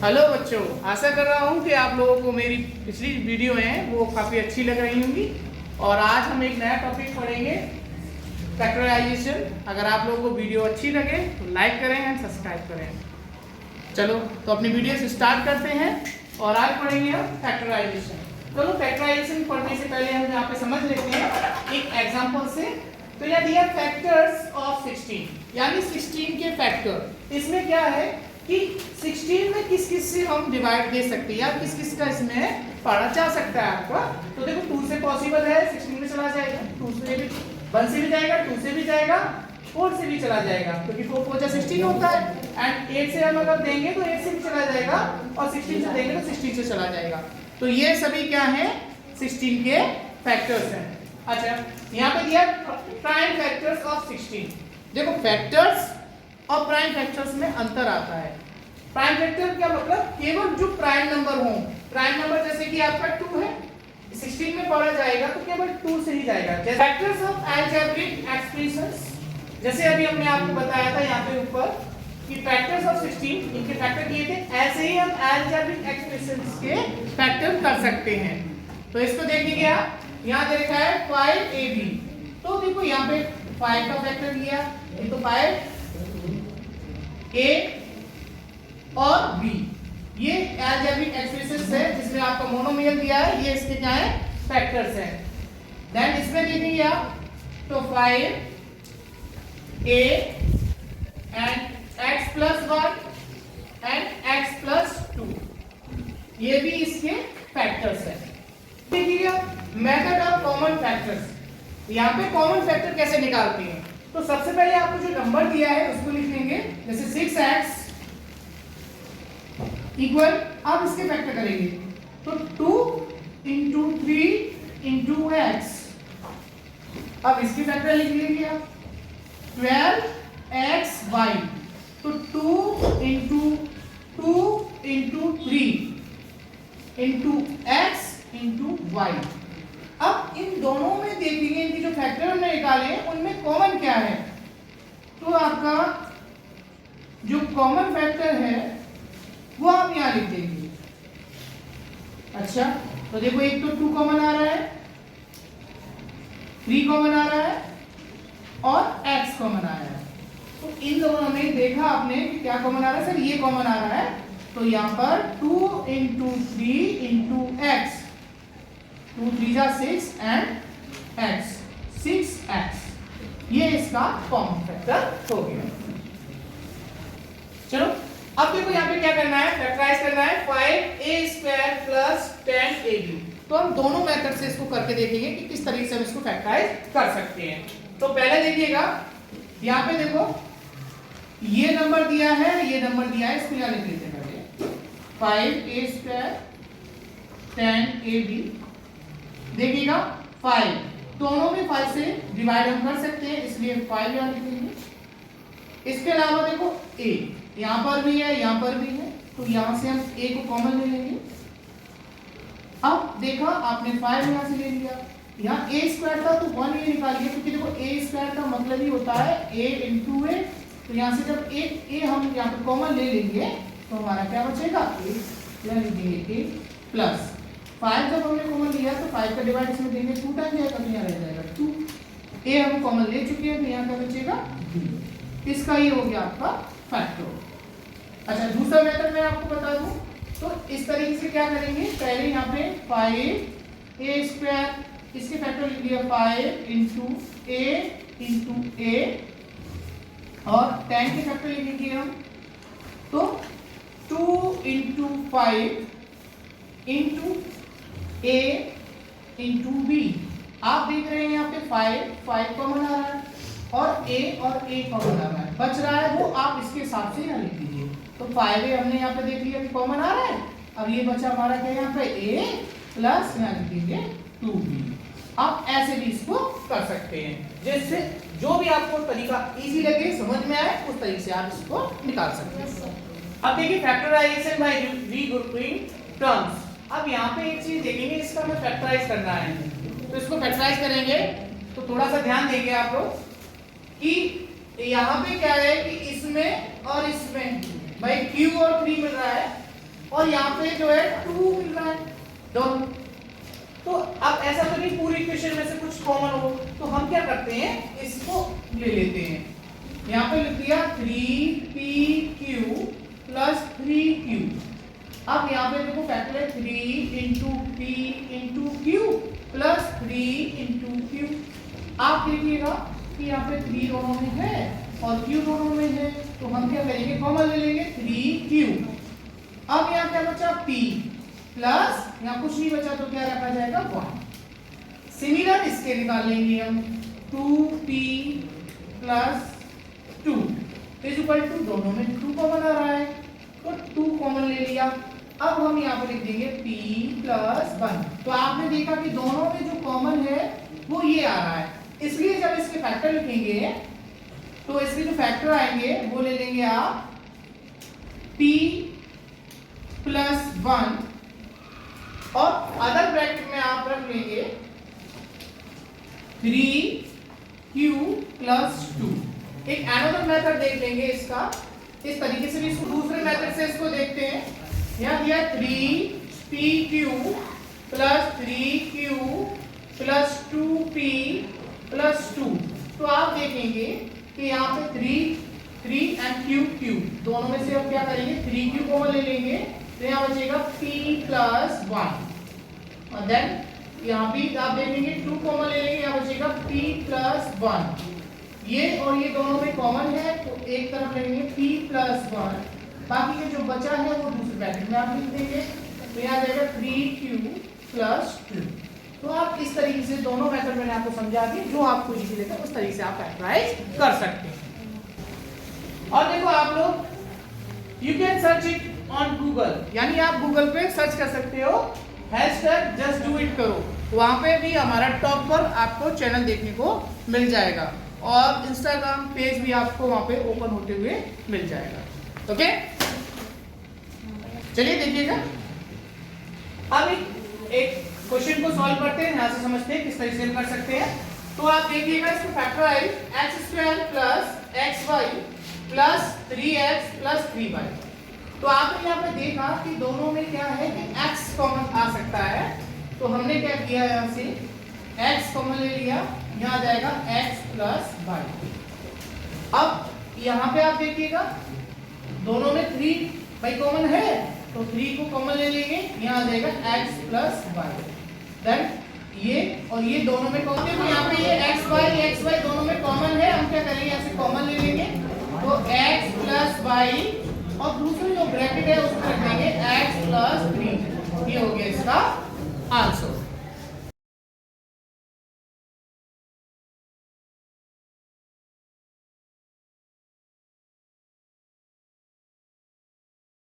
Hello बच्चों, आशा कर रहा हूँ कि आप लोगों को मेरी पिछली वीडियो है वो काफ़ी अच्छी लग रही होंगी। और आज हम एक नया टॉपिक पढ़ेंगे, फैक्टराइजेशन। अगर आप लोगों को वीडियो अच्छी लगे तो लाइक करें एंड सब्सक्राइब करें। चलो तो अपनी वीडियो से स्टार्ट करते हैं और आज पढ़ेंगे हम फैक्टराइजेशन। चलो फैक्टराइजेशन पढ़ने से पहले हम यहाँ पे समझ लेते हैं एक एग्जाम्पल से। तो यहाँ दिया फैक्टर्स ऑफ 16, यानी 16 के फैक्टर। इसमें क्या है कि 16 में किस किस से हम डिवाइड दे सकते हैं या किस किस का इसमें पढ़ा जा सकता है आपका। तो देखो 2 से पॉसिबल है, 16 में चला जाएगा, 2 से भी 1 से भी जाएगा, 2 से भी जाएगा, 4 से भी चला जाएगा क्योंकि 4 को 16 होता है। एंड 8 से हम अगर देंगे तो 8 से भी चला जाएगा और 16 से देंगे तो 16 से चला जाएगा। तो ये सभी क्या है, 16 के फैक्टर्स हैं। अच्छा, यहाँ पे दिया प्राइम फैक्टर्स ऑफ 16। देखो फैक्टर्स और प्राइम फैक्टर्स में अंतर आता है। प्राइम फैक्टर क्या मतलब, केवल जो प्राइम नंबर हो। प्राइम नंबर जैसे कि आपका 2 है, 16 में पढ़ा जाएगा तो केवल 2 से ही जाएगा। जैसे फैक्टर्स ऑफ अलजेब्रिक एक्सप्रेशंस, जैसे अभी हमने आपको बताया था यहाँ पे ऊपर कि फैक्टर्स ऑफ 16 इनके फैक्टर किए थे, ऐसे ही हम अलजेब्रिक एक्सप्रेशंस के फैक्टर कर सकते हैं। तो इसको देखिए आप, यहाँ दे रखा है 5ab। तो देखो यहाँ पे 5 का फैक्टर दिया, ये तो 5 a और b, ये अलजेब्रिक एक्सप्रेशंस है जिसमें आपका मोनोमियल दिया है, ये इसके क्या है, फैक्टर्स हैं। देन इसमें देखेंगे आप तो 5a and x plus 1 and x plus 2, ये भी इसके फैक्टर्स हैं। देखिए मेथड ऑफ कॉमन फैक्टर्स, यहाँ पे कॉमन फैक्टर कैसे निकालते हैं। तो सबसे पहले आपको जो नंबर दिया है उसको लिख लेंगे, जैसे 6x इक्वल, अब इसके फैक्टर करेंगे तो 2 इंटू 3 इंटू x। अब इसके फैक्टर लिख लेंगे आप 12xy, तो 2 into 2 into 3 into x into y। अब इन दोनों में देखेंगे इनकी जो फैक्टर हमने निकाले हैं उनमें कॉमन क्या है। तो आपका जो कॉमन फैक्टर है वो आप यहां लिख देंगे। अच्छा, तो देखो एक तो 2 कॉमन आ रहा है, 3 कॉमन आ रहा है और x कॉमन आ रहा है। तो इन दोनों में देखा आपने कि क्या कॉमन आ रहा है, सर ये कॉमन आ रहा है। तो यहां पर 2 इंटू 3 इंटू x, 2 3 जा 6 एंड x, 6x, ये इसका कॉमन फैक्टर हो गया। चलो अब देखो यहाँ पे क्या करना है, फैक्टराइज करना है 5a² प्लस 10ab। तो हम दोनों मेथड से इसको करके देखेंगे कि किस तरीके से हम इसको फैक्टराइज कर सकते हैं। तो पहले देखिएगा यहाँ पे देखो ये नंबर दिया है, ये नंबर दिया है, इसको यहाँ लिख लेते हैं पहले 5a² 10ab। देखिएगा 5 दोनों में 5 से डिवाइड हम कर सकते हैं, इसलिए 5 यहाँ लिख लेंगे। इसके अलावा देखो a यहाँ पर भी है, यहाँ पर भी है, तो यहाँ से हम a को कॉमन ले लेंगे। अब देखा आपने 5 यहाँ से ले लिया, यहाँ a² था तो 1 ये निकालिए, क्योंकि देखो a² का मतलब ही होता है a इंटू a। तो यहाँ से जब एक a हम यहाँ पे कॉमन ले लेंगे तो हमारा क्या बचेगा, a, यहाँ लिख देंगे a प्लस 5 जब हमने कॉमन लिया तो 5 का डिवाइड इसमें देंगे 2 टाइम जाएगा तो यहाँ रह जाएगा 2। a हम कॉमन ले चुके हैं तो यहाँ क्या बचेगा b। इसका ये हो गया आपका फैक्टर। अच्छा, दूसरा मेथड मैं आपको बता दूं तो इस तरीके से क्या करेंगे, पहले यहाँ पे 5a², इसके फैक्टर लिख दिया 5 इंटू a और 10 के फैक्टर लिख लीजिए हम तो 2 into 5 into a into b। आप देख रहे हैं यहाँ पे 5 कॉमन आ रहा है और a कॉमन आ रहा है, बच रहा है वो आप इसके हिसाब से यहाँ लिख दीजिए। तो 5a हमने यहाँ पे देख लिया कि कॉमन आ रहा है, अब ये बचा हमारा क्या, यहाँ पे a प्लस यहाँ लिख दीजिए 2b। आप ऐसे भी इसको कर सकते हैं, जिससे जो भी आपको तरीका इजी लगे, समझ में आए, उस तरीके से आप इसको निकाल सकते हैं। अब देखिए फैक्टराइजेशन बाय रीग्रुपिंग टर्म्स। अब यहाँ पे एक चीज देखेंगे, इसका हमें फैक्टराइज करना है। तो इसको फैक्टराइज करेंगे तो थोड़ा सा ध्यान देंगे आप लोग कि यहाँ पे क्या है कि इसमें और इसमें भाई Q और 3 मिल रहा है, और यहाँ पे जो है 2 मिल रहा है दोनों। तो अब ऐसा तो नहीं पूरी इक्वेशन में से कुछ कॉमन हो, तो हम क्या करते हैं, इसको ले लेते हैं। यहाँ पे लिख दिया 3pq प्लस 3q। अब यहाँ पे देखो फैक्टर है 3 into P into Q plus 3 into Q. आप देखिएगा कि यहाँ पे 3 दोनों में है और q दोनों में है, तो हम क्या करेंगे, कॉमन ले लेंगे 3q। अब यहाँ क्या बचा p प्लस यहाँ कुछ नहीं बचा तो क्या रखा जाएगा 1। सिमिलर इसके निकाल लेंगे हम 2p plus 2 is equal to, दोनों में 2 कॉमन आ रहा है तो 2 कॉमन ले लिया। अब हम यहाँ पर लिख देंगे p प्लस 1। तो आपने देखा कि दोनों में जो कॉमन है वो ये आ रहा है, इसलिए जब इसके फैक्टर लिखेंगे तो इसके जो फैक्टर आएंगे वो ले लेंगे आप p प्लस 1 और अदर ब्रैकेट में आप रख लेंगे 3q प्लस 2। एक अनदर मेथड देख लेंगे इसका, इस तरीके से भी इसको दूसरे मेथड से इसको देखते हैं। यहाँ दिया 3pq plus 3q plus 2p plus 2। तो आप देखेंगे कि यहाँ पे 3 एंड q दोनों में से अब क्या करेंगे, 3q कॉमन ले लेंगे तो यहाँ बचेगा p प्लस 1 और देन यहाँ भी आप देखेंगे 2 कॉमन ले लेंगे, यहाँ बचेगा p प्लस 1। ये और ये दोनों में कॉमन है तो एक तरफ लेंगे p प्लस 1, बाकी का जो बचा है वो दूसरे ब्रैकेट में आप लिख देंगे तो यहाँ जाएगा 3q प्लस 2। तो आप इस तरीके से दोनों मेथड मैंने आपको समझा दी, जो आपको इजी लगता है उस तरीके से आप फैक्टराइज कर सकते हैं। और देखो आप लोग you can search it on Google, यानी आप गूगल पे सर्च कर सकते हो हैशटैग जस्ट डू इट करो, वहां पे भी हमारा टॉप पर आपको चैनल देखने को मिल जाएगा और इंस्टाग्राम पेज भी आपको वहां पे ओपन होते हुए मिल जाएगा। ओके, चलिए देखिएगा अब एक क्वेश्चन को सॉल्व करते हैं, यहां से समझते हैं किस तरीके से कर सकते हैं। तो आप देखिएगा इसको factorise x² plus xy plus 3x plus 3y। तो आपने यहाँ पे देखा कि दोनों में क्या है कि x कॉमन आ सकता है, तो हमने क्या किया, यहाँ से x कॉमन ले लिया, यहाँ जाएगा x प्लस y। अब यहाँ पे आप देखिएगा दोनों में 3 भाई कॉमन है तो 3 को कॉमन ले लेंगे, यहाँ आ जाएगा x प्लस y। देन ये और ये दोनों में कॉमन है, तो यहाँ पे ये xy दोनों में कॉमन है, हम क्या करेंगे ऐसे कॉमन ले लेंगे तो x प्लस y और दूसरी जो ब्रैकेट है उसको रख देंगे x प्लस 3। ये हो गया इसका आंसर।